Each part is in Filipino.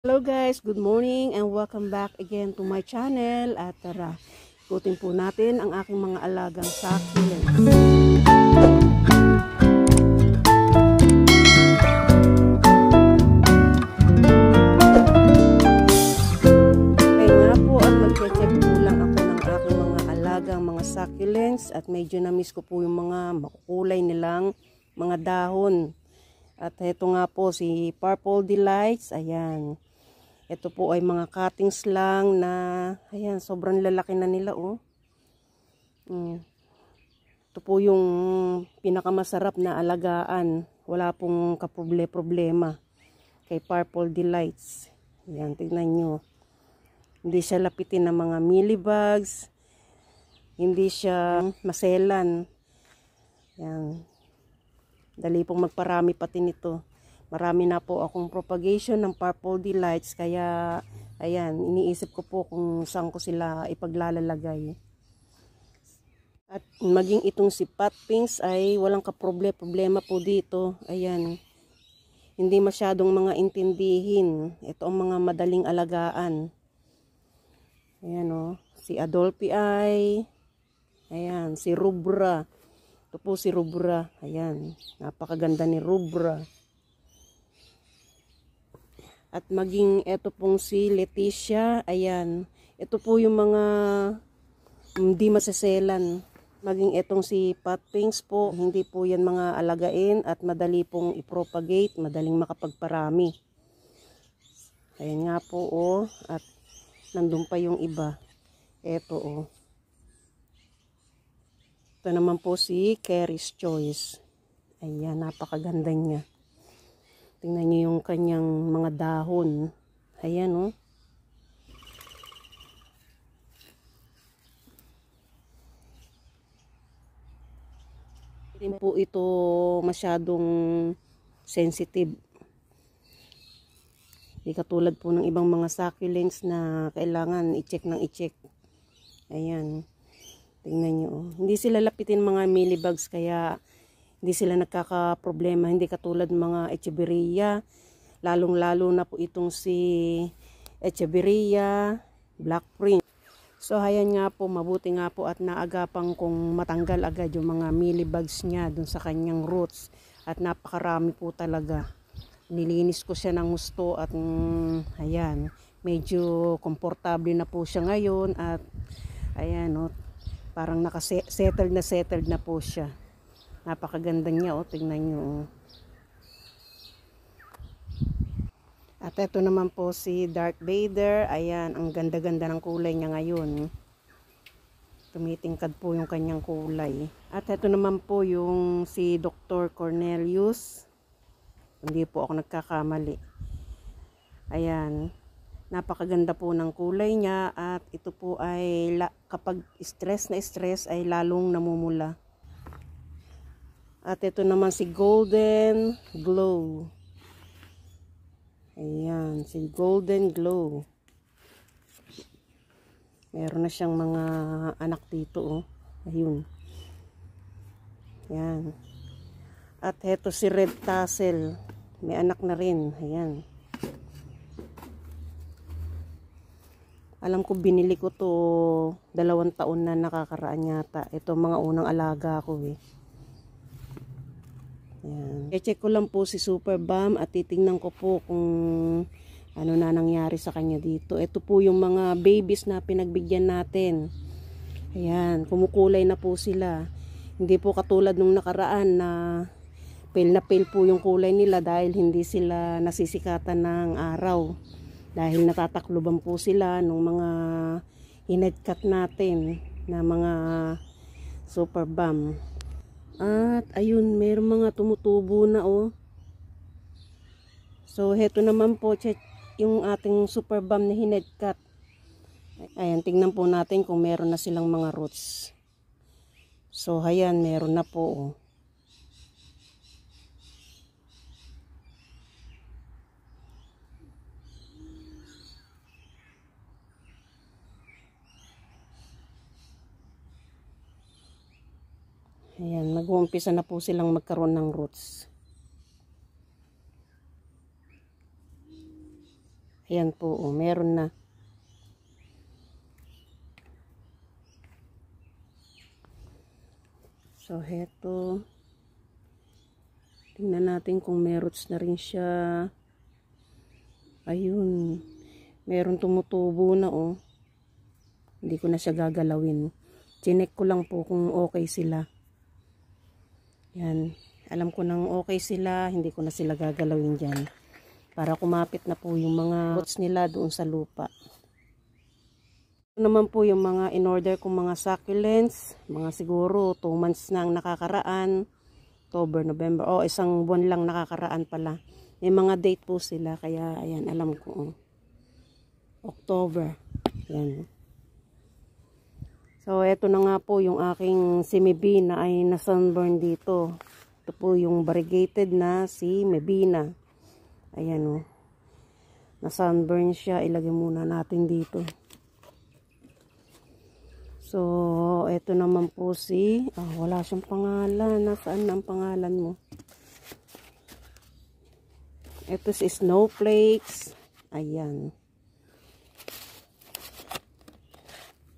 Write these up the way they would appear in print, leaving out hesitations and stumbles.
Hello guys, good morning and welcome back again to my channel. At tara, ikutin po natin ang aking mga alagang succulents. Ngayon nga po at mag-check po lang ako ng aking mga alagang mga succulents at medyo na-miss ko po yung mga makukulay nilang mga dahon. At ito nga po si Purple Delights, ayan. Ito po ay mga cuttings lang na, ayan, sobrang lalaki na nila, oh. Ito po yung pinakamasarap na alagaan. Wala pong kaproblema kay Purple Delights. Ayan, tignan nyo. Hindi siya lapitin ng mga mealybugs. Hindi siya maselan. Ayan. Dali pong magparami pati nito. Marami na po akong propagation ng Purple Delights, kaya ayan, iniisip ko po kung saan ko sila ipaglalalagay. At maging itong si Pot Pinks ay walang kaproblema po dito. Ayan, hindi masyadong mga intindihin. Ito ang mga madaling alagaan. Ayan, oh, si Adolphi ay, ayan, si Rubra. Ito po si Rubra. Ayan, napakaganda ni Rubra. At maging ito pong si Leticia, ayan. Ito po yung mga hindi maseselan. Maging itong si Pot Pinks po, hindi po yan mga alagain at madali pong i-propagate, madaling makapagparami. Ayan nga po, oh. At nandun pa yung iba. Ito, oh. Ito naman po si Carrie's Choice. Ayan, napakaganda niya. Tingnan niyo yung kanyang mga dahon. Ayan, oh. Hindi po ito masyadong sensitive. Hindi katulad po ng ibang mga succulents na kailangan i-check ng i-check. Ayan. Tingnan niyo, oh. Hindi sila lapitin mga mealybugs, kaya hindi sila nagkakaproblema, hindi katulad mga Echeveria, lalong-lalo na po itong si Echeveria Black Prince. So ayan nga po, mabuti nga po at naagapang kong matanggal agad yung mga mealybugs niya dun sa kanyang roots. At napakarami po talaga. Nilinis ko siya ng gusto at ayan, medyo komportable na po siya ngayon at ayan, oh, parang settled na po siya. Napakaganda niya, oh, tingnan nyo, oh. At ito naman po si Darth Vader. Ayan, ang ganda-ganda ng kulay niya ngayon. Tumitingkad po yung kanyang kulay. At ito naman po yung si Dr. Cornelius. Hindi po ako nagkakamali. Ayan, napakaganda po ng kulay niya. At ito po ay kapag stress na stress ay lalong namumula. At ito naman si Golden Glow. Ayan, si Golden Glow. Meron na siyang mga anak dito, oh. Ayun. Ayan. At ito si Red Tassel. May anak na rin. Ayan. Alam ko binili ko to 2 taon na nakakaraan yata. Ito mga unang alaga ko, eh. Ayan. I-check ko lang po si Super Bam at titingnan ko po kung ano na nangyari sa kanya dito. Ito po yung mga babies na pinagbigyan natin. Ayan, kumukulay na po sila. Hindi po katulad nung nakaraan na pale po yung kulay nila dahil hindi sila nasisikatan ng araw. Dahil natatakloban po sila nung mga hinedcut natin na mga Super Bam. At ayun, mayroong mga tumutubo na, oh. So heto naman po yung ating Super Bam na hinedcut. Ayan, tingnan po natin kung meron na silang mga roots. So ayan, meron na po, oh. Ayan, mag-uumpisa na po silang magkaroon ng roots. Ayan po, oh, meron na. So, heto. Tingnan natin kung may roots na rin siya. Ayun. Meron tumutubo na, oh. Hindi ko na siya gagalawin. Chinek ko lang po kung okay sila. Yan. Alam ko nang okay sila. Hindi ko na sila gagalawin dyan. Para kumapit na po yung mga roots nila doon sa lupa. Ito naman po yung mga in-order kong mga succulents. Mga siguro 2 months na ang nakakaraan. October, November. Oh, isang buwan lang nakakaraan pala. May mga date po sila. Kaya ayan, alam ko. Oh. October. Yan. So, eto na nga po yung aking si Mebina ay na-sunburn dito. Ito po yung variegated na si Mebina. Ayan o. Na-sunburn siya. Ilagay muna natin dito. So, eto naman po si... wala siyang pangalan. Nasaan na ang pangalan mo? Ito si Snowflakes. Ayan.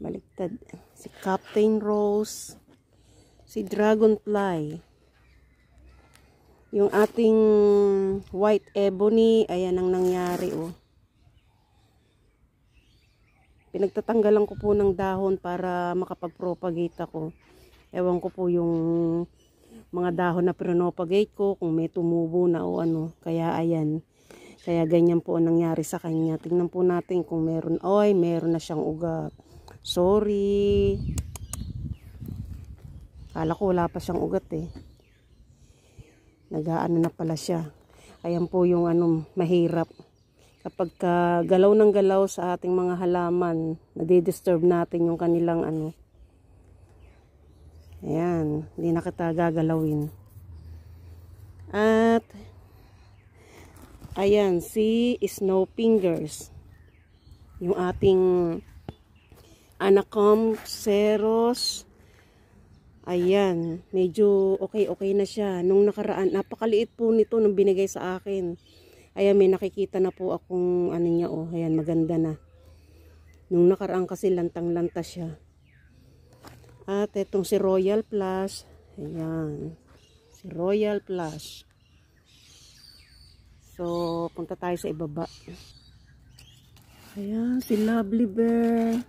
Baliktad. Si Captain Rose. Si Dragonfly. Yung ating white ebony. Ayan ang nangyari, oh. Pinagtatanggalan ko po ng dahon para makapag-propagate ako. Ewan ko po yung mga dahon na pinopagate ko, kung may tumubo na o ano. Kaya ayan. Kaya ganyan po ang nangyari sa kanya. Tingnan po natin kung meron. Oy, meron na siyang ugat. Sorry. Kala ko wala pa siyang ugat eh. Nag-aano na pala siya. Ayan po yung mahirap. Kapag galaw ng galaw sa ating mga halaman, nadi-disturb natin yung kanilang Ayan, hindi na kita gagalawin. At, ayan, si Snow Fingers. Yung ating Anacom Ceros. Ayan, medyo okay na siya. Nung nakaraan, napakaliit po nito nung binigay sa akin. Ayan, may nakikita na po akong niya, oh. Ayan, maganda na. Nung nakaraan kasi lantang-lanta siya. At itong si Royal Plus. Ayan. Si Royal Plus. So, punta tayo sa ibaba. Ayan, si Lovely Bear.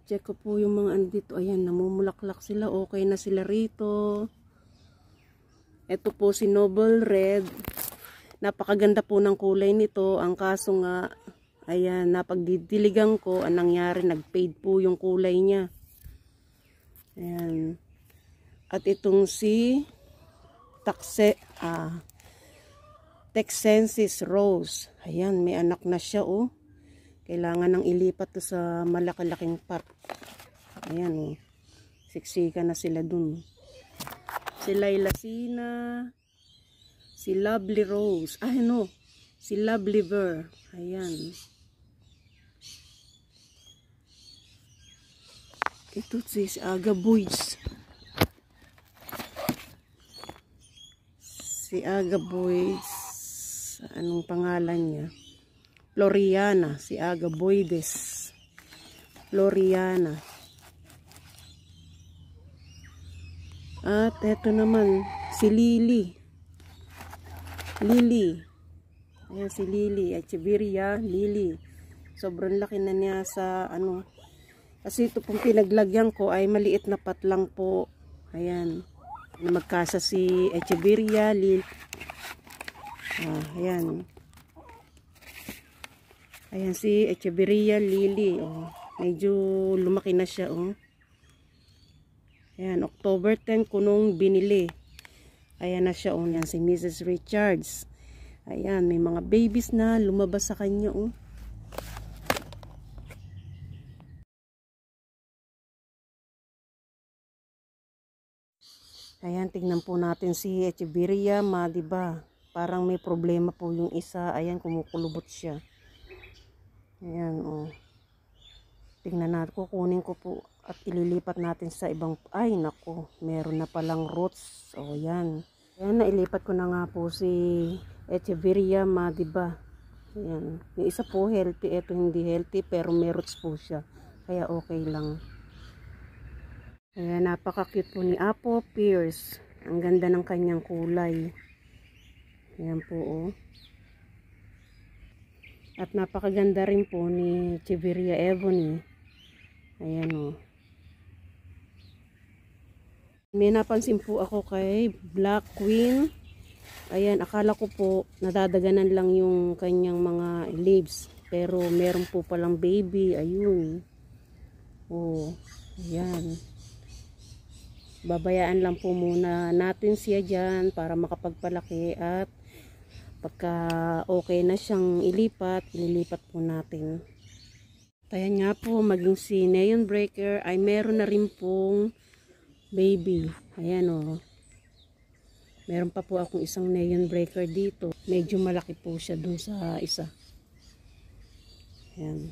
Check ko po yung mga andito. Ayan, namumulaklak sila. Okay na sila rito. Ito po si Noble Red. Napakaganda po ng kulay nito. Ang kaso nga, ayan, napagdidiligan ko, ang nangyari, nag-fade po yung kulay niya. Ayan. At itong si Texensis Rose. Ayan, may anak na siya, oh. Kailangan nang ilipat to sa malaki-laking pot. Ayan, oh. Siksika na sila dun. Si Lailacina. Si Lovely Rose. Si Lovely Bear. Ayan. Ito si Aga Boys. Si Aga Boys. Anong pangalan niya? Floriana. Si Aga Boydes. Floriana. At eto naman. Si Lily. Ayan si Lily. Echeverria Lily. Sobrang laki na niya sa kasi ito pong pinaglagyan ko ay maliit na pat lang po. Ayan. Magkasa si Echeverria Lily. Ayan. Ayan si Echeverria Lily. Oh. Medyo lumaki na siya. Oh. Ayan. October 10 ko nung binili. Ayan na siya, oh. Yan, si Mrs. Richards. Ayan, may mga babies na lumabas sa kanya, oh. Ayan, tingnan po natin si Echeverria, diba? Parang may problema po yung isa. Ayan, kumukulubot siya. Ayan, oh. Tingnan natin, kukunin ko po at ililipat natin sa ibang, ay nako, meron na palang roots. Yan. Ayan, nailipat ko na nga po si Echeverria, diba? Ayan. Yung isa po healthy, ito hindi healthy pero may roots po siya. Kaya okay lang. Ayan, napaka-cute po ni Apo Pierce. Ang ganda ng kanyang kulay. Ayan po oh. At napakaganda rin po ni Cheveria Ebony. Ayan oh. May napansin po ako kay Black Queen. Ayan, akala ko po nadadaganan lang yung kanyang mga leaves. Pero meron po palang baby. Ayun. Oh, ayan. Babayaan lang po muna natin siya dyan para makapagpalaki at pagka okay na siyang ilipat, ililipat po natin. Ayan nga po, maging si Neon Breaker ay meron na rin pong baby. Ayan o. Meron pa po akong isang Neon Breaker dito. Medyo malaki po siya dun sa isa. Ayan.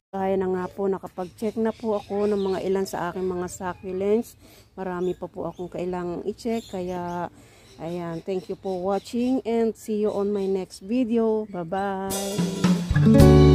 Kaya na nga po, nakapag-check na po ako ng mga ilan sa aking mga succulents. Marami pa po akong kailangang i-check. Kaya, ayan, thank you for watching and see you on my next video. Bye-bye!